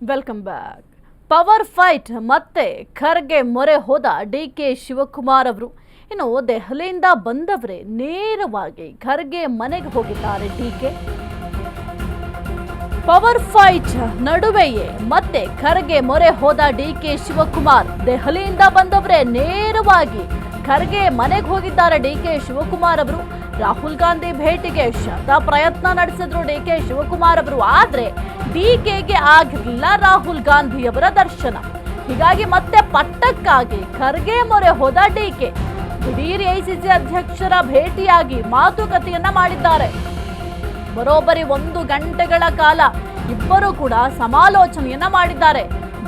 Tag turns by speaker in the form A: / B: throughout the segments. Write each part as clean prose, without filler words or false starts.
A: Welcome back. Power fight ಮತ್ತೆ ಖರ್ಗೆ ಮೊರೆ ಹೋದ ಡಿಕೆ ಶಿವಕುಮಾರ್ ಅವರು. ಇನ್ನು ದೆಹಲಿಯಿಂದ ಬಂದವರೇ ನೇರವಾಗಿ ಖರ್ಗೆ ಮನೆಗೆ ಹೋಗಿದ್ದಾರೆ. ಡಿಕೆ ಪವರ್ ಫೈಟ್ ನಡುವೆಯೇ ಮತ್ತೆ ಖರ್ಗೆ ಮೊರೆ ಹೋದ ಡಿಕೆ ಶಿವಕುಮಾರ್. ದೆಹಲಿಯಿಂದ ಬಂದವರೇ ನೇರವಾಗಿ ಖರ್ಗೆ ಮನೆಗೆ ಹೋಗಿದ್ದಾರೆ ಡಿಕೆ ಶಿವಕುಮಾರ್ ಅವರು. ರಾಹುಲ್ ಗಾಂಧಿ ಭೇಟಿಗೆ ಶತ ಪ್ರಯತ್ನ ನಡೆಸಿದ್ರು ಡಿಕೆ ಶಿವಕುಮಾರ್ ಅವರು. ಆದ್ರೆ ಡಿಕೆಗೆ ಆಗಿರಲಿಲ್ಲ ರಾಹುಲ್ ಗಾಂಧಿ ಅವರ ದರ್ಶನ. ಹೀಗಾಗಿ ಮತ್ತೆ ಪಟ್ಟಕ್ಕಾಗಿ ಖರ್ಗೆ ಮೊರೆ ಹೋದ ಡಿಕೆ. ದಿಢೀರ್ ಎಐಸಿಸಿ ಅಧ್ಯಕ್ಷರ ಭೇಟಿಯಾಗಿ ಮಾತುಕತೆಯನ್ನ ಮಾಡಿದ್ದಾರೆ. ಬರೋಬ್ಬರಿ 1 ಗಂಟೆಗಳ ಕಾಲ ಇಬ್ಬರು ಕೂಡ ಸಮಾಲೋಚನೆಯನ್ನ ಮಾಡಿದ್ದಾರೆ.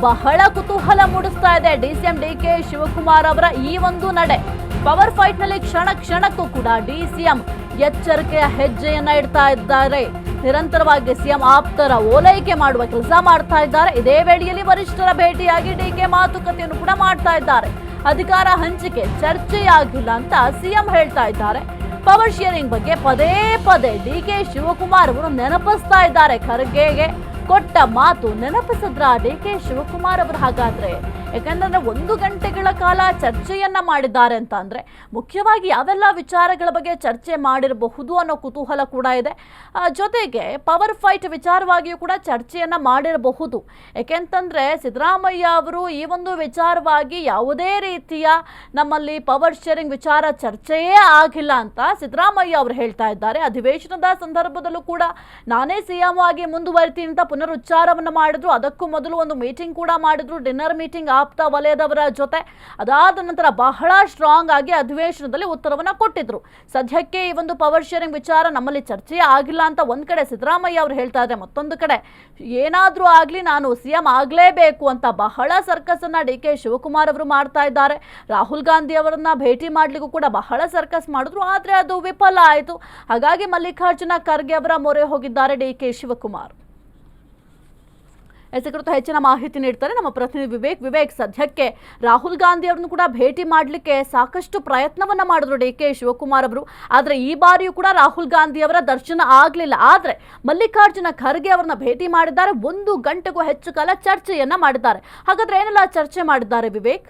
A: ಬಹಳ ಕುತೂಹಲ ಮೂಡಿಸ್ತಾ ಇದೆ ಡಿಸಿಎಂ ಡಿಕೆ ಶಿವಕುಮಾರ್ ಅವರ ಈ ಒಂದು ನಡೆ. ಪವರ್ ಫೈಟ್ ನಲ್ಲಿ ಕ್ಷಣ ಕ್ಷಣಕ್ಕೂ ಕೂಡ ಡಿಸಿಎಂ ಎಚ್ಚರಿಕೆಯ ಹೆಜ್ಜೆಯನ್ನ ಇಡ್ತಾ ಇದ್ದಾರೆ. ನಿರಂತರವಾಗಿ ಸಿಎಂ ಆಪ್ತರ ಓಲೈಕೆ ಮಾಡುವ ಕೆಲಸ ಮಾಡ್ತಾ ಇದ್ದಾರೆ. ಇದೇ ವೇಳೆಯಲ್ಲಿ ವರಿಷ್ಠರ ಭೇಟಿಯಾಗಿ ಡಿಕೆ ಮಾತುಕತೆಯನ್ನು ಕೂಡ ಮಾಡ್ತಾ ಇದ್ದಾರೆ. ಅಧಿಕಾರ ಹಂಚಿಕೆ ಚರ್ಚೆಯಾಗಿಲ್ಲ ಅಂತ ಸಿಎಂ ಹೇಳ್ತಾ ಇದ್ದಾರೆ. ಪವರ್ ಶೇರಿಂಗ್ ಬಗ್ಗೆ ಪದೇ ಪದೇ ಡಿಕೆ ಶಿವಕುಮಾರ್ ಅವರು ನೆನಪಿಸ್ತಾ ಇದ್ದಾರೆ. ಖರ್ಗೆಗೆ ಕೊಟ್ಟ ಮಾತು ನೆನಪಿಸಿದ್ರ ಡಿಕೆ ಶಿವಕುಮಾರ್ ಅವರು? ಹಾಗಾದ್ರೆ ಯಾಕಂದ್ರೆ 1 ಗಂಟೆಗಳ ಕಾಲ ಚರ್ಚೆಯನ್ನ ಮಾಡಿದ್ದಾರೆ ಅಂತ ಅಂದ್ರೆ ಮುಖ್ಯವಾಗಿ ಯಾವೆಲ್ಲ ವಿಚಾರಗಳ ಬಗ್ಗೆ ಚರ್ಚೆ ಮಾಡಿರಬಹುದು ಅನ್ನೋ ಕುತೂಹಲ ಕೂಡ ಇದೆ. ಜೊತೆಗೆ ಪವರ್ ಫೈಟ್ ವಿಚಾರವಾಗಿಯೂ ಕೂಡ ಚರ್ಚೆಯನ್ನ ಮಾಡಿರಬಹುದು. ಯಾಕೆಂತಂದ್ರೆ ಸಿದ್ದರಾಮಯ್ಯ ಅವರು ಈ ಒಂದು ವಿಚಾರವಾಗಿ ಯಾವುದೇ ರೀತಿಯ ನಮ್ಮಲ್ಲಿ ಪವರ್ ಶೇರಿಂಗ್ ವಿಚಾರ ಚರ್ಚೆಯೇ ಆಗಿಲ್ಲ ಅಂತ ಸಿದ್ದರಾಮಯ್ಯ ಅವರು ಹೇಳ್ತಾ ಇದ್ದಾರೆ. ಅಧಿವೇಶನದ ಸಂದರ್ಭದಲ್ಲೂ ಕೂಡ ನಾನೇ ಸಿಎಂ ಆಗಿ ಮುಂದುವರಿತೀನಿ ಅಂತ ಪುನರುಚ್ಚಾರವನ್ನು ಮಾಡಿದ್ರು. ಅದಕ್ಕೂ ಮೊದಲು ಒಂದು ಮೀಟಿಂಗ್ ಕೂಡ ಮಾಡಿದ್ರು, ಡಿನ್ನರ್ ಮೀಟಿಂಗ್ ಆಪ್ತ ವಲಯದವರ ಜೊತೆ. ಅದಾದ ನಂತರ ಬಹಳ ಸ್ಟ್ರಾಂಗ್ ಆಗಿ ಅಧಿವೇಶನದಲ್ಲಿ ಉತ್ತರವನ್ನ ಕೊಟ್ಟಿದ್ರು. ಸದ್ಯಕ್ಕೆ ಈ ಒಂದು ಪವರ್ ಶೇರಿಂಗ್ ವಿಚಾರ ನಮ್ಮಲ್ಲಿ ಚರ್ಚೆ ಆಗಿಲ್ಲ ಅಂತ ಒಂದ್ ಕಡೆ ಸಿದ್ದರಾಮಯ್ಯ ಅವರು ಹೇಳ್ತಾ ಇದ್ದಾರೆ, ಮತ್ತೊಂದು ಕಡೆ ಏನಾದ್ರೂ ಆಗ್ಲಿ ನಾನು ಸಿಎಂ ಆಗ್ಲೇಬೇಕು ಅಂತ ಬಹಳ ಸರ್ಕಸ್ ಅನ್ನ ಡಿಕೆ ಶಿವಕುಮಾರ್ ಅವರು ಮಾಡ್ತಾ ಇದ್ದಾರೆ. ರಾಹುಲ್ ಗಾಂಧಿ ಅವರನ್ನ ಭೇಟಿ ಮಾಡ್ಲಿಕ್ಕೂ ಕೂಡ ಬಹಳ ಸರ್ಕಸ್ ಮಾಡಿದ್ರು, ಆದ್ರೆ ಅದು ವಿಫಲ ಆಯಿತು. ಹಾಗಾಗಿ ಮಲ್ಲಿಕಾರ್ಜುನ ಖರ್ಗೆ ಅವರ ಮೊರೆ ಹೋಗಿದ್ದಾರೆ ಡಿಕೆ ಶಿವಕುಮಾರ್. ಕುರಿತು ಹೆಚ್ಚಿನ ಮಾಹಿತಿ ನೀಡ್ತಾರೆ ನಮ್ಮ ಪ್ರತಿನಿಧಿ ವಿವೇಕ್. ಸದ್ಯಕ್ಕೆ ರಾಹುಲ್ ಗಾಂಧಿ ಅವರನ್ನು ಕೂಡ ಭೇಟಿ ಮಾಡಲಿಕ್ಕೆ ಸಾಕಷ್ಟು ಪ್ರಯತ್ನವನ್ನ ಮಾಡಿದ್ರು ಡಿಕೆ ಶಿವಕುಮಾರ್ ಅವರು. ಆದ್ರೆ ಈ ಬಾರಿಯೂ ಕೂಡ ರಾಹುಲ್ ಗಾಂಧಿ ಅವರ ದರ್ಶನ ಆಗ್ಲಿಲ್ಲ. ಆದ್ರೆ ಮಲ್ಲಿಕಾರ್ಜುನ ಖರ್ಗೆ ಅವರನ್ನ ಭೇಟಿ ಮಾಡಿದ್ದಾರೆ. 1 ಗಂಟೆಗೂ ಹೆಚ್ಚು ಕಾಲ ಚರ್ಚೆಯನ್ನ ಮಾಡಿದ್ದಾರೆ. ಹಾಗಾದ್ರೆ ಏನೆಲ್ಲ ಚರ್ಚೆ ಮಾಡಿದ್ದಾರೆ ವಿವೇಕ್?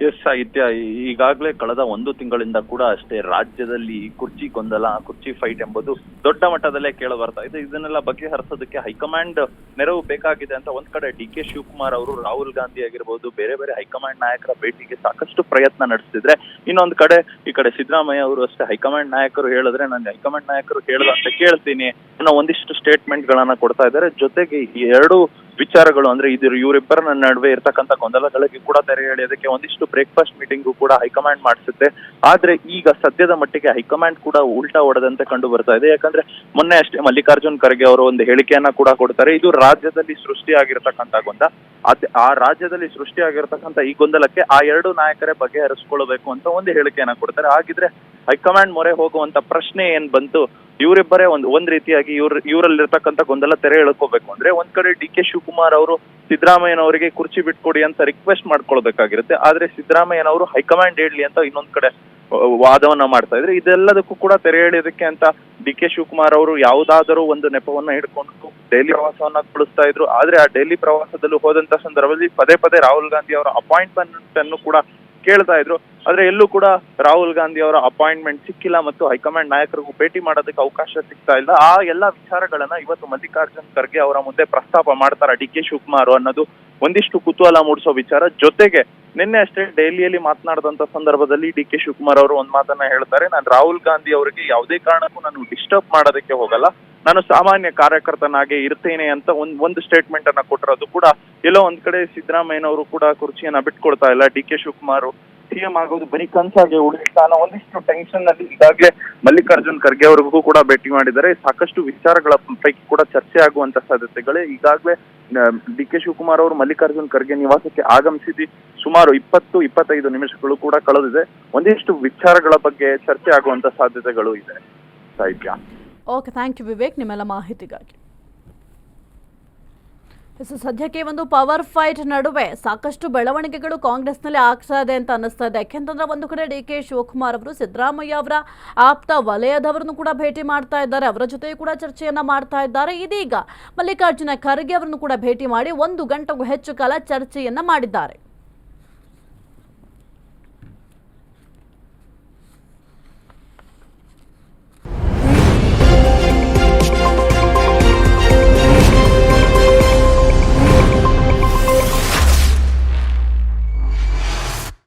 B: ಎಸ್ ಸಾಹಿತ್ಯ, ಈಗಾಗಲೇ ಕಳೆದ 1 ತಿಂಗಳಿಂದ ಕೂಡ ಅಷ್ಟೇ ರಾಜ್ಯದಲ್ಲಿ ಕುರ್ಚಿ ಗೊಂದಲ, ಕುರ್ಚಿ ಫೈಟ್ ಎಂಬುದು ದೊಡ್ಡ ಮಟ್ಟದಲ್ಲೇ ಕೇಳ ಬರ್ತಾ ಇದೆ. ಇದನ್ನೆಲ್ಲ ಬಗೆಹರಿಸೋದಕ್ಕೆ ಹೈಕಮಾಂಡ್ ನೆರವು ಬೇಕಾಗಿದೆ ಅಂತ ಒಂದ್ ಕಡೆ ಡಿಕೆ ಶಿವಕುಮಾರ್ ಅವರು ರಾಹುಲ್ ಗಾಂಧಿ ಆಗಿರ್ಬೋದು, ಬೇರೆ ಬೇರೆ ಹೈಕಮಾಂಡ್ ನಾಯಕರ ಭೇಟಿಗೆ ಸಾಕಷ್ಟು ಪ್ರಯತ್ನ ನಡೆಸ್ತಿದ್ರೆ, ಇನ್ನೊಂದ್ ಕಡೆ ಈ ಕಡೆ ಸಿದ್ದರಾಮಯ್ಯ ಅವರು ಅಷ್ಟೇ ಹೈಕಮಾಂಡ್ ನಾಯಕರು ಹೇಳಿದ್ರೆ ನಾನು ಹೈಕಮಾಂಡ್ ನಾಯಕರು ಹೇಳದಂತೆ ಕೇಳ್ತೀನಿ ಅನ್ನೋ ಒಂದಿಷ್ಟು ಸ್ಟೇಟ್ಮೆಂಟ್ ಗಳನ್ನ ಕೊಡ್ತಾ ಇದ್ದಾರೆ. ಜೊತೆಗೆ ಈ 2 ವಿಚಾರಗಳು ಅಂದ್ರೆ ಇವರಿಬ್ಬರ ನಡುವೆ ಇರ್ತಕ್ಕಂಥ ಗೊಂದಲಗಳಿಗೆ ಕೂಡ ತೆರೆ ಎಳೆಯೋದಕ್ಕೆ ಒಂದಿಷ್ಟು ಬ್ರೇಕ್ಫಾಸ್ಟ್ ಮೀಟಿಂಗು ಕೂಡ ಹೈಕಮಾಂಡ್ ಮಾಡಿಸುತ್ತೆ. ಆದ್ರೆ ಈಗ ಸದ್ಯದ ಮಟ್ಟಿಗೆ ಹೈಕಮಾಂಡ್ ಕೂಡ ಉಲ್ಟಾ ಹೊಡೆದಂತೆ ಕಂಡು ಬರ್ತಾ ಇದೆ. ಯಾಕಂದ್ರೆ ಮೊನ್ನೆ ಅಷ್ಟೇ ಮಲ್ಲಿಕಾರ್ಜುನ್ ಖರ್ಗೆ ಅವರು ಒಂದು ಹೇಳಿಕೆಯನ್ನ ಕೂಡ ಕೊಡ್ತಾರೆ. ಇದು ರಾಜ್ಯದಲ್ಲಿ ಸೃಷ್ಟಿಯಾಗಿರ್ತಕ್ಕಂಥ ಗೊಂದಲ, ಆ ರಾಜ್ಯದಲ್ಲಿ ಸೃಷ್ಟಿಯಾಗಿರ್ತಕ್ಕಂಥ ಈ ಗೊಂದಲಕ್ಕೆ ಆ 2 ನಾಯಕರೇ ಬಗೆಹರಿಸ್ಕೊಳ್ಬೇಕು ಅಂತ ಒಂದು ಹೇಳಿಕೆಯನ್ನ ಕೊಡ್ತಾರೆ. ಹಾಗಿದ್ರೆ ಹೈಕಮಾಂಡ್ ಮೊರೆ ಹೋಗುವಂತ ಪ್ರಶ್ನೆ ಏನ್ ಬಂತು? ಇವರಿಬ್ಬರೇ ಒಂದ್ ರೀತಿಯಾಗಿ ಇವರಲ್ಲಿರ್ತಕ್ಕಂಥ ಗೊಂದಲ ತೆರೆ ಎಳ್ಕೋಬೇಕು ಅಂದ್ರೆ ಒಂದ್ ಕಡೆ ಡಿಕೆ ಶಿವಕುಮಾರ್ ಅವರು ಸಿದ್ದರಾಮಯ್ಯನವರಿಗೆ ಕುರ್ಚಿ ಬಿಟ್ಕೊಡಿ ಅಂತ ರಿಕ್ವೆಸ್ಟ್ ಮಾಡ್ಕೊಳ್ಬೇಕಾಗಿರುತ್ತೆ. ಆದ್ರೆ ಸಿದ್ದರಾಮಯ್ಯನವರು ಹೈಕಮಾಂಡ್ ಹೇಳಲಿ ಅಂತ ಇನ್ನೊಂದ್ ಕಡೆ ವಾದವನ್ನ ಮಾಡ್ತಾ ಇದ್ರೆ, ಇದೆಲ್ಲದಕ್ಕೂ ಕೂಡ ತೆರೆ ಎಳೆಯೋದಕ್ಕೆ ಅಂತ ಡಿಕೆ ಶಿವಕುಮಾರ್ ಅವರು ಯಾವುದಾದರೂ ಒಂದು ನೆಪವನ್ನ ಹಿಡ್ಕೊಂಡು ಡೆಲ್ಲಿ ಪ್ರವಾಸವನ್ನ ಕೊಡಿಸ್ತಾ ಇದ್ರು. ಆದ್ರೆ ಆ ಡೆಲ್ಲಿ ಪ್ರವಾಸದಲ್ಲೂ ಹೋದಂತ ಸಂದರ್ಭದಲ್ಲಿ ಪದೇ ಪದೇ ರಾಹುಲ್ ಗಾಂಧಿ ಅವರ ಅಪಾಯಿಂಟ್ಮೆಂಟ್ ಅನ್ನು ಕೂಡ ಕೇಳ್ತಾ ಇದ್ರು. ಆದ್ರೆ ಎಲ್ಲೂ ಕೂಡ ರಾಹುಲ್ ಗಾಂಧಿ ಅವರ ಅಪಾಯಿಂಟ್ಮೆಂಟ್ ಸಿಕ್ಕಿಲ್ಲ ಮತ್ತು ಹೈಕಮಾಂಡ್ ನಾಯಕರಿಗೂ ಭೇಟಿ ಮಾಡೋದಕ್ಕೆ ಅವಕಾಶ ಸಿಗ್ತಾ ಇಲ್ಲ. ಆ ಎಲ್ಲಾ ವಿಚಾರಗಳನ್ನ ಇವತ್ತು ಮಲ್ಲಿಕಾರ್ಜುನ್ ಖರ್ಗೆ ಅವರ ಮುಂದೆ ಪ್ರಸ್ತಾಪ ಮಾಡ್ತಾರ ಡಿಕೆ ಶಿವಕುಮಾರ್ ಅನ್ನೋದು ಒಂದಿಷ್ಟು ಕುತೂಹಲ ಮೂಡಿಸೋ ವಿಚಾರ. ಜೊತೆಗೆ ನಿನ್ನೆ ಅಷ್ಟೇ ದೆಹಲಿಯಲ್ಲಿ ಮಾತನಾಡಿದಂತ ಸಂದರ್ಭದಲ್ಲಿ ಡಿಕೆ ಶಿವಕುಮಾರ್ ಅವರು ಒಂದ್ ಮಾತನ್ನ ಹೇಳ್ತಾರೆ, ನಾನು ರಾಹುಲ್ ಗಾಂಧಿ ಅವರಿಗೆ ಯಾವುದೇ ಕಾರಣಕ್ಕೂ ನಾನು ಡಿಸ್ಟರ್ಬ್ ಮಾಡೋದಕ್ಕೆ ಹೋಗಲ್ಲ, ನಾನು ಸಾಮಾನ್ಯ ಕಾರ್ಯಕರ್ತನಾಗೆ ಇರ್ತೇನೆ ಅಂತ ಒಂದು ಸ್ಟೇಟ್ಮೆಂಟ್ ಅನ್ನ ಕೊಟ್ಟಿರೋದು ಕೂಡ ಎಲ್ಲೋ ಒಂದ್ ಕಡೆ ಸಿದ್ದರಾಮಯ್ಯನವರು ಕೂಡ ಕುರ್ಚಿಯನ್ನ ಬಿಟ್ಕೊಡ್ತಾ ಇಲ್ಲ. ಡಿಕೆ ಶಿವಕುಮಾರ್ ಸಿಎಂ ಆಗೋದು ಬರೀ ಕನ್ಸಾಗೆ ಉಳಿತಾ ಅನ್ನೋ ಒಂದಿಷ್ಟು ಟೆನ್ಷನ್ ನಲ್ಲಿ ಈಗಾಗಲೇ ಮಲ್ಲಿಕಾರ್ಜುನ್ ಖರ್ಗೆ ಅವ್ರಿಗೂ ಕೂಡ ಭೇಟಿ ಮಾಡಿದ್ದಾರೆ. ಸಾಕಷ್ಟು ವಿಚಾರಗಳ ಪೈಕಿ ಕೂಡ ಚರ್ಚೆ ಆಗುವಂತ ಸಾಧ್ಯತೆಗಳೇ. ಈಗಾಗಲೇ ಡಿಕೆ ಶಿವಕುಮಾರ್ ಅವರು ಮಲ್ಲಿಕಾರ್ಜುನ್ ಖರ್ಗೆ ನಿವಾಸಕ್ಕೆ ಆಗಮಿಸಿದ್ದು ಸುಮಾರು 20-25 ನಿಮಿಷಗಳು ಕೂಡ ಕಳೆದಿದೆ. ಒಂದಿಷ್ಟು ವಿಚಾರಗಳ ಬಗ್ಗೆ ಚರ್ಚೆ ಆಗುವಂತ ಸಾಧ್ಯತೆಗಳು ಇದೆ ಸಾಹಿತ್ಯ.
A: ಓಕೆ, ಥ್ಯಾಂಕ್ ಯು ವಿವೇಕ್ ನಿಮ್ಮೆಲ್ಲ ಮಾಹಿತಿಗಾಗಿ. ಸದ್ಯಕ್ಕೆ ಒಂದು ಪವರ್ ಫೈಟ್ ನಡುವೆ ಸಾಕಷ್ಟು ಬೆಳವಣಿಗೆಗಳು ಕಾಂಗ್ರೆಸ್ನಲ್ಲಿ ಆಗ್ತಾ ಇದೆ ಅಂತ ಅನ್ನಿಸ್ತಾ ಇದೆ. ಯಾಕೆಂತಂದ್ರೆ ಒಂದು ಕಡೆ ಡಿ.ಕೆ. ಶಿವಕುಮಾರ್ ಅವರು ಸಿದ್ದರಾಮಯ್ಯ ಅವರ ಆಪ್ತ ವಲಯದವರನ್ನು ಕೂಡ ಭೇಟಿ ಮಾಡ್ತಾ ಇದ್ದಾರೆ, ಅವರ ಜೊತೆ ಕೂಡ ಚರ್ಚೆಯನ್ನ ಮಾಡ್ತಾ ಇದ್ದಾರೆ. ಇದೀಗ ಮಲ್ಲಿಕಾರ್ಜುನ ಖರ್ಗೆ ಅವರನ್ನು ಕೂಡ ಭೇಟಿ ಮಾಡಿ 1 ಗಂಟೆಗೂ ಹೆಚ್ಚು ಕಾಲ ಚರ್ಚೆಯನ್ನ ಮಾಡಿದ್ದಾರೆ.